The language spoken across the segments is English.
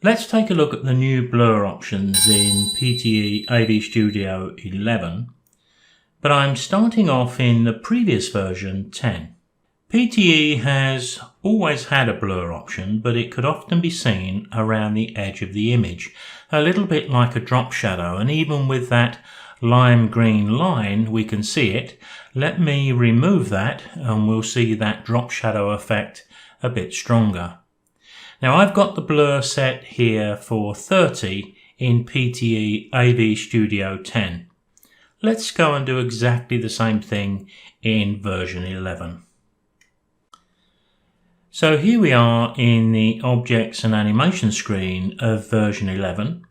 Let's take a look at the new blur options in PTE AV Studio 11, but I'm starting off in the previous version 10. PTE has always had a blur option, but it could often be seen around the edge of the image, a little bit like a drop shadow, and even with that lime green line we can see it. Let me remove that and we'll see that drop shadow effect a bit stronger. Now I've got the blur set here for 30 in PTE AV Studio 10. Let's go and do exactly the same thing in version 11. So here we are in the objects and animation screen of version 11,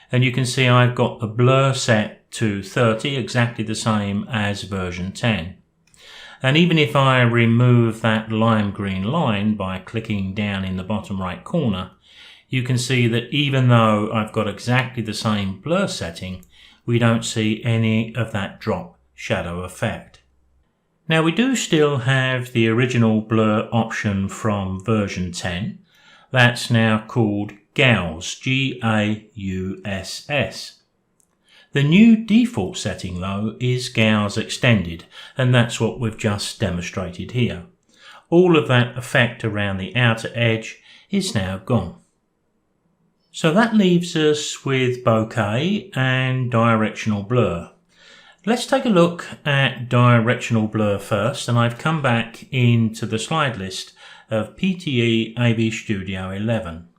and you can see I've got the blur set to 30, exactly the same as version 10. And even if I remove that lime green line by clicking down in the bottom right corner, you can see that even though I've got exactly the same blur setting, we don't see any of that drop shadow effect. Now we do still have the original blur option from version 10. That's now called GAUSS, G-A-U-S-S. The new default setting though is GAUSS Extended, and that's what we've just demonstrated here. All of that effect around the outer edge is now gone. So that leaves us with bokeh and directional blur. Let's take a look at directional blur first, and I've come back into the slide list of PTE AV Studio 11.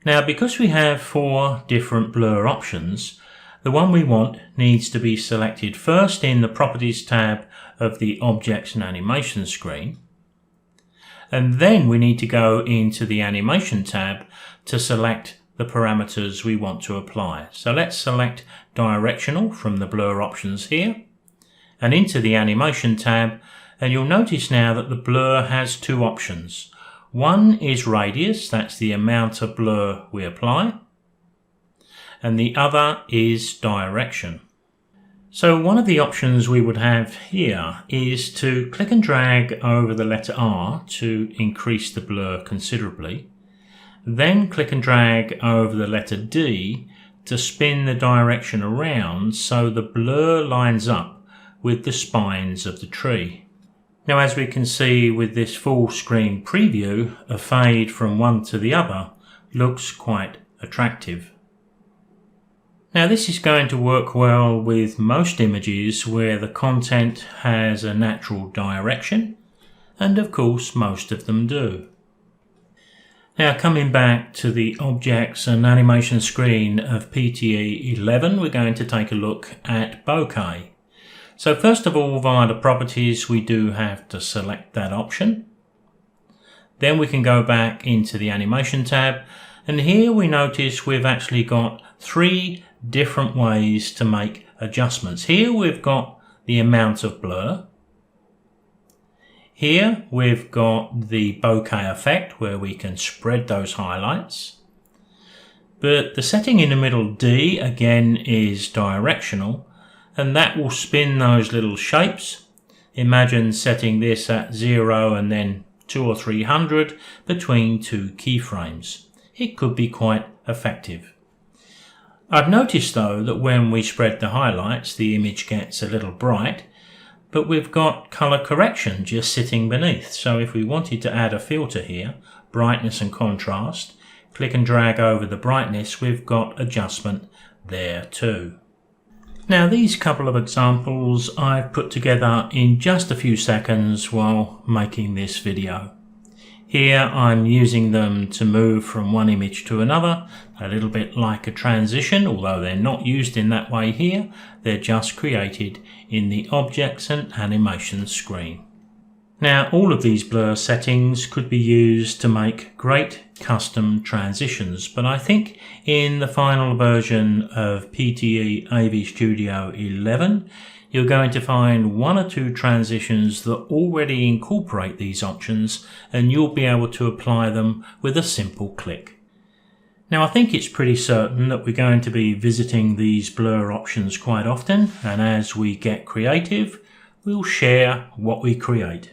Now because we have 4 different blur options, the one we want needs to be selected first in the Properties tab of the Objects and Animation screen, and then we need to go into the Animation tab to select the parameters we want to apply. So let's select Directional from the blur options here, and into the Animation tab, and you'll notice now that the blur has 2 options. One is radius, that's the amount of blur we apply, and the other is direction. So one of the options we would have here is to click and drag over the letter R to increase the blur considerably, then click and drag over the letter D to spin the direction around so the blur lines up with the spines of the tree. Now as we can see with this full screen preview, a fade from one to the other looks quite attractive. Now this is going to work well with most images where the content has a natural direction, and of course most of them do. Now coming back to the Objects and Animation screen of PTE 11, we're going to take a look at bokeh. So first of all, via the Properties, we do have to select that option. Then we can go back into the Animation tab, and here we notice we've actually got 3 different ways to make adjustments. Here we've got the amount of blur. Here we've got the bokeh effect where we can spread those highlights. But the setting in the middle, D, again is directional, and that will spin those little shapes. Imagine setting this at 0 and then 200 or 300 between 2 keyframes. It could be quite effective. I've noticed though that when we spread the highlights the image gets a little bright, but we've got color correction just sitting beneath. So if we wanted to add a filter here, brightness and contrast, click and drag over the brightness, we've got adjustment there too. Now these couple of examples I've put together in just a few seconds while making this video. Here I'm using them to move from one image to another, a little bit like a transition, although they're not used in that way here, they're just created in the Objects and Animation screen. Now all of these blur settings could be used to make great custom transitions, but I think in the final version of PTE AV Studio 11 you're going to find 1 or 2 transitions that already incorporate these options, and you'll be able to apply them with a simple click. Now I think it's pretty certain that we're going to be visiting these blur options quite often, and as we get creative, we'll share what we create.